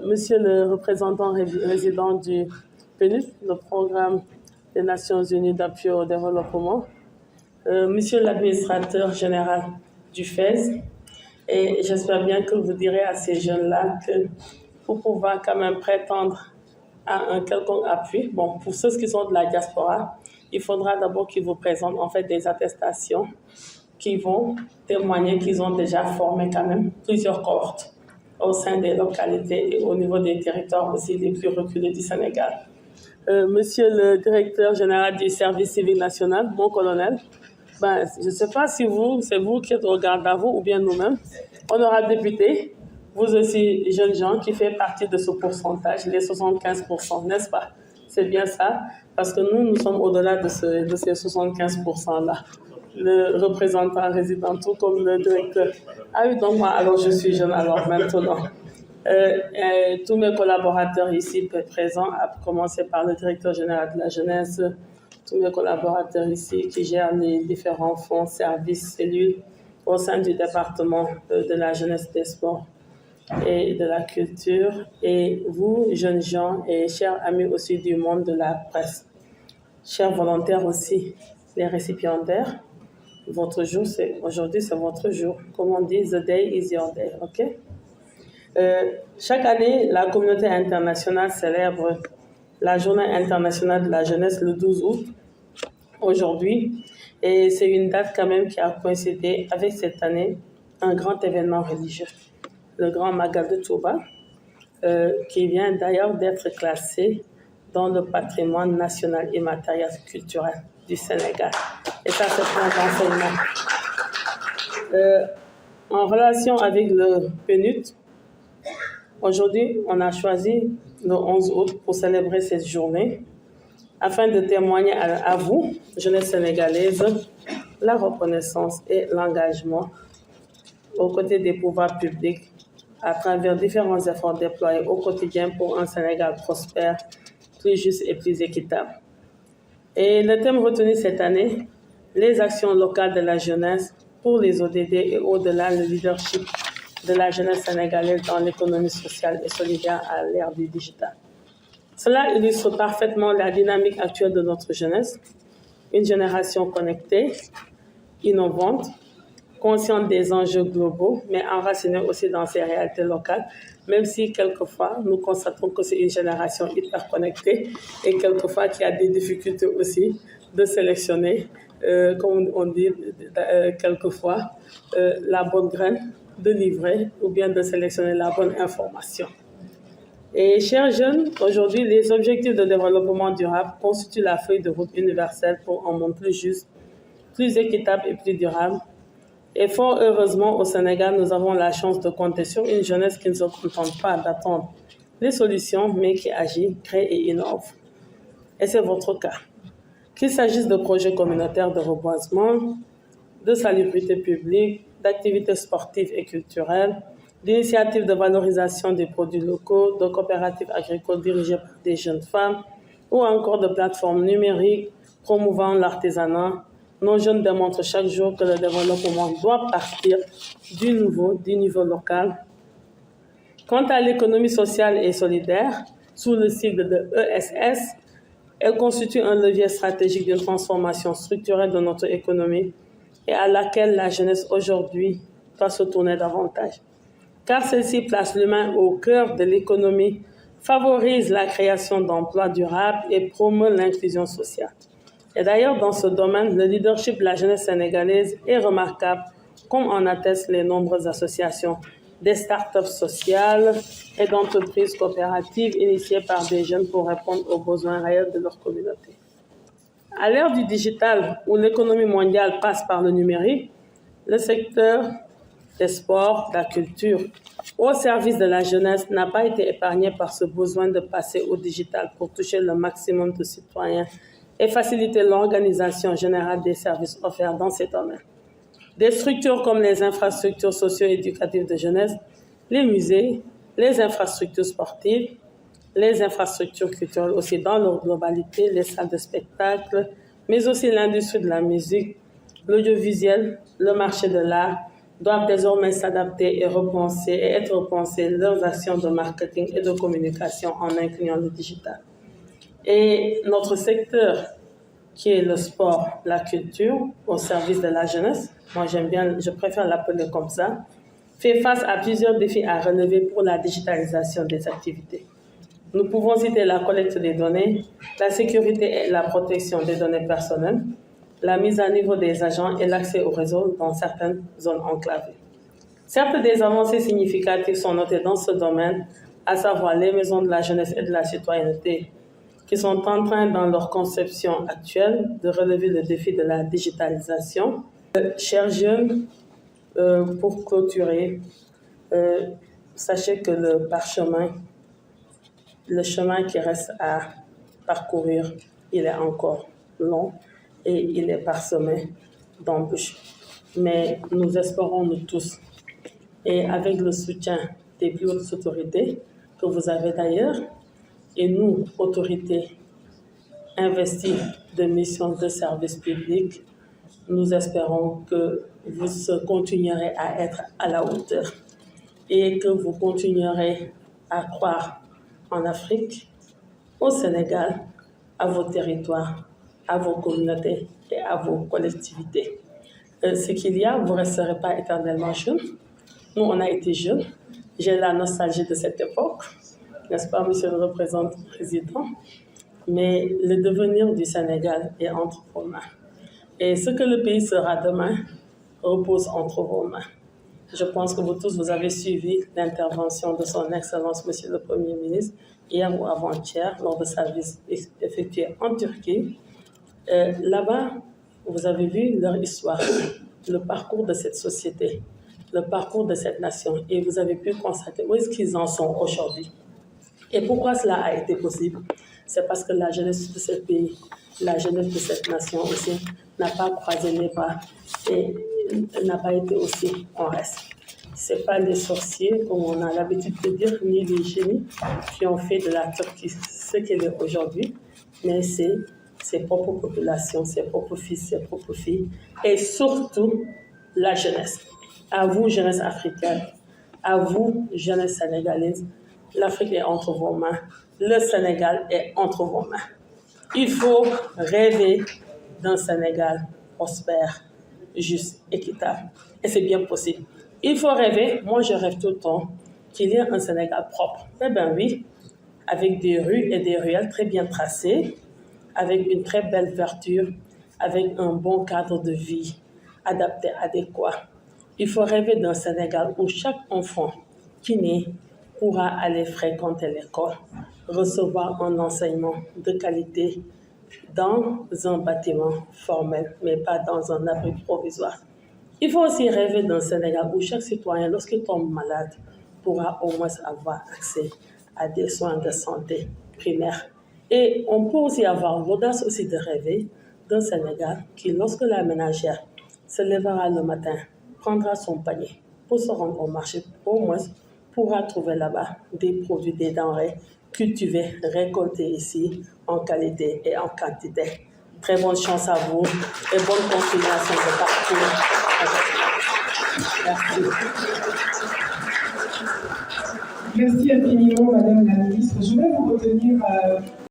Monsieur le représentant résident du PNUD, le Programme des Nations Unies d'appui au développement, Monsieur l'administrateur général du FES, et j'espère bien que vous direz à ces jeunes-là que pour pouvoir quand même prétendre à un quelconque appui, bon, pour ceux qui sont de la diaspora, il faudra d'abord qu'ils vous présentent en fait des attestations qui vont témoigner qu'ils ont déjà formé quand même plusieurs cohortes au sein des localités et au niveau des territoires aussi les plus reculés du Sénégal. Monsieur le directeur général du service civique national, mon colonel, je ne sais pas si c'est vous qui êtes au garde à vous ou bien nous-mêmes, honorable député, vous aussi, jeunes gens, qui fait partie de ce pourcentage, les 75%, n'est-ce pas? C'est bien ça, parce que nous sommes au-delà de ces 75%-là. Le représentant résident, tout comme le directeur. Ah oui, donc moi, alors je suis jeune, alors maintenant. Tous mes collaborateurs ici présents, à commencer par le directeur général de la jeunesse, tous mes collaborateurs ici qui gèrent les différents fonds, services, cellules au sein du département de la jeunesse, des sports et de la culture, et vous, jeunes gens et chers amis aussi du monde de la presse, chers volontaires aussi, les récipiendaires, votre jour, aujourd'hui, c'est votre jour. Comme on dit, the day is your day, ok? Chaque année, la communauté internationale célèbre la Journée internationale de la jeunesse le 12 août, aujourd'hui, et c'est une date quand même qui a coïncidé avec cette année un grand événement religieux, le Grand Magal de Touba, qui vient d'ailleurs d'être classé dans le patrimoine national immatériel culturel du Sénégal. Et ça, c'est pour un renseignement. En relation avec le PNUD, aujourd'hui, on a choisi le 11 août pour célébrer cette journée afin de témoigner à vous, jeunesse sénégalaise, la reconnaissance et l'engagement aux côtés des pouvoirs publics à travers différents efforts déployés au quotidien pour un Sénégal prospère, plus juste et plus équitable. Et le thème retenu cette année, les actions locales de la jeunesse pour les ODD et au-delà le leadership de la jeunesse sénégalaise dans l'économie sociale et solidaire à l'ère du digital. Cela illustre parfaitement la dynamique actuelle de notre jeunesse, une génération connectée, innovante, consciente des enjeux globaux, mais enracinée aussi dans ses réalités locales, même si quelquefois nous constatons que c'est une génération hyper connectée et quelquefois qu'il y a des difficultés aussi de sélectionner, comme on dit quelquefois, la bonne graine de livrer ou bien de sélectionner la bonne information. Et chers jeunes, aujourd'hui, les objectifs de développement durable constituent la feuille de route universelle pour un monde plus juste, plus équitable et plus durable. Et fort heureusement, au Sénégal, nous avons la chance de compter sur une jeunesse qui ne se contente pas d'attendre les solutions, mais qui agit, crée et innove. Et c'est votre cas. Qu'il s'agisse de projets communautaires de reboisement, de salubrité publique, d'activités sportives et culturelles, d'initiatives de valorisation des produits locaux, de coopératives agricoles dirigées par des jeunes femmes, ou encore de plateformes numériques promouvant l'artisanat, nos jeunes démontrent chaque jour que le développement doit partir du niveau local. Quant à l'économie sociale et solidaire, sous le sigle de ESS, elle constitue un levier stratégique d'une transformation structurelle de notre économie et à laquelle la jeunesse aujourd'hui doit se tourner davantage. Car celle-ci place l'humain au cœur de l'économie, favorise la création d'emplois durables et promeut l'inclusion sociale. Et d'ailleurs, dans ce domaine, le leadership de la jeunesse sénégalaise est remarquable, comme en attestent les nombreuses associations, des startups sociales et d'entreprises coopératives initiées par des jeunes pour répondre aux besoins réels de leur communauté. À l'ère du digital, où l'économie mondiale passe par le numérique, le secteur des sports, de la culture, au service de la jeunesse, n'a pas été épargné par ce besoin de passer au digital pour toucher le maximum de citoyens et faciliter l'organisation générale des services offerts dans ces domaines. Des structures comme les infrastructures socio-éducatives de jeunesse, les musées, les infrastructures sportives, les infrastructures culturelles aussi dans leur globalité, les salles de spectacle, mais aussi l'industrie de la musique, l'audiovisuel, le marché de l'art, doivent désormais s'adapter et être repensées leurs actions de marketing et de communication en incluant le digital. Et notre secteur, qui est le sport, la culture, au service de la jeunesse, moi je préfère l'appeler comme ça, fait face à plusieurs défis à relever pour la digitalisation des activités. Nous pouvons citer la collecte des données, la sécurité et la protection des données personnelles, la mise à niveau des agents et l'accès au réseau dans certaines zones enclavées. Certes, des avancées significatives sont notées dans ce domaine, à savoir les maisons de la jeunesse et de la citoyenneté, qui sont en train, dans leur conception actuelle, de relever le défi de la digitalisation. Chers jeunes, pour clôturer, sachez que le chemin qui reste à parcourir, il est encore long et il est parsemé d'embûches. Mais nous espérons, nous tous, et avec le soutien des plus hautes autorités que vous avez d'ailleurs, et nous, autorités investies de missions de service public, nous espérons que vous continuerez à être à la hauteur et que vous continuerez à croire en Afrique, au Sénégal, à vos territoires, à vos communautés et à vos collectivités. Ce qu'il y a, vous ne resterez pas éternellement jeunes. Nous, on a été jeunes. J'ai la nostalgie de cette époque, n'est-ce pas, monsieur le représentant président? Mais le devenir du Sénégal est entre vos mains. Et ce que le pays sera demain repose entre vos mains. Je pense que vous tous, vous avez suivi l'intervention de son Excellence, monsieur le Premier ministre, hier ou avant-hier, lors de sa visite effectuée en Turquie. Là-bas, vous avez vu leur histoire, le parcours de cette société, le parcours de cette nation, et vous avez pu constater où est-ce qu'ils en sont aujourd'hui. Et pourquoi cela a été possible? C'est parce que la jeunesse de ce pays, la jeunesse de cette nation aussi, n'a pas croisé les bras et n'a pas été aussi en reste. Ce n'est pas les sorciers, comme on a l'habitude de dire, ni les génies qui ont fait de la Turquie ce qu'elle est aujourd'hui, mais c'est ses propres populations, ses propres fils, ses propres filles, et surtout la jeunesse. À vous, jeunesse africaine, à vous, jeunesse sénégalaise, l'Afrique est entre vos mains, le Sénégal est entre vos mains. Il faut rêver d'un Sénégal prospère, juste, équitable. Et c'est bien possible. Il faut rêver, moi je rêve tout le temps, qu'il y ait un Sénégal propre. Eh bien oui, avec des rues et des ruelles très bien tracées, avec une très belle verdure, avec un bon cadre de vie, adapté, adéquat. Il faut rêver d'un Sénégal où chaque enfant qui naît pourra aller fréquenter l'école, recevoir un enseignement de qualité dans un bâtiment formel, mais pas dans un abri provisoire. Il faut aussi rêver d'un Sénégal où chaque citoyen, lorsqu'il tombe malade, pourra au moins avoir accès à des soins de santé primaires. Et on peut aussi avoir l'audace aussi de rêver d'un Sénégal qui, lorsque la ménagère se lèvera le matin, prendra son panier pour se rendre au marché, au moins pourra trouver là-bas des produits, des denrées cultivées, récoltées ici en qualité et en quantité. Très bonne chance à vous et bonne continuation de parcours. Merci. Merci infiniment, Madame la Ministre. Je vais vous retenir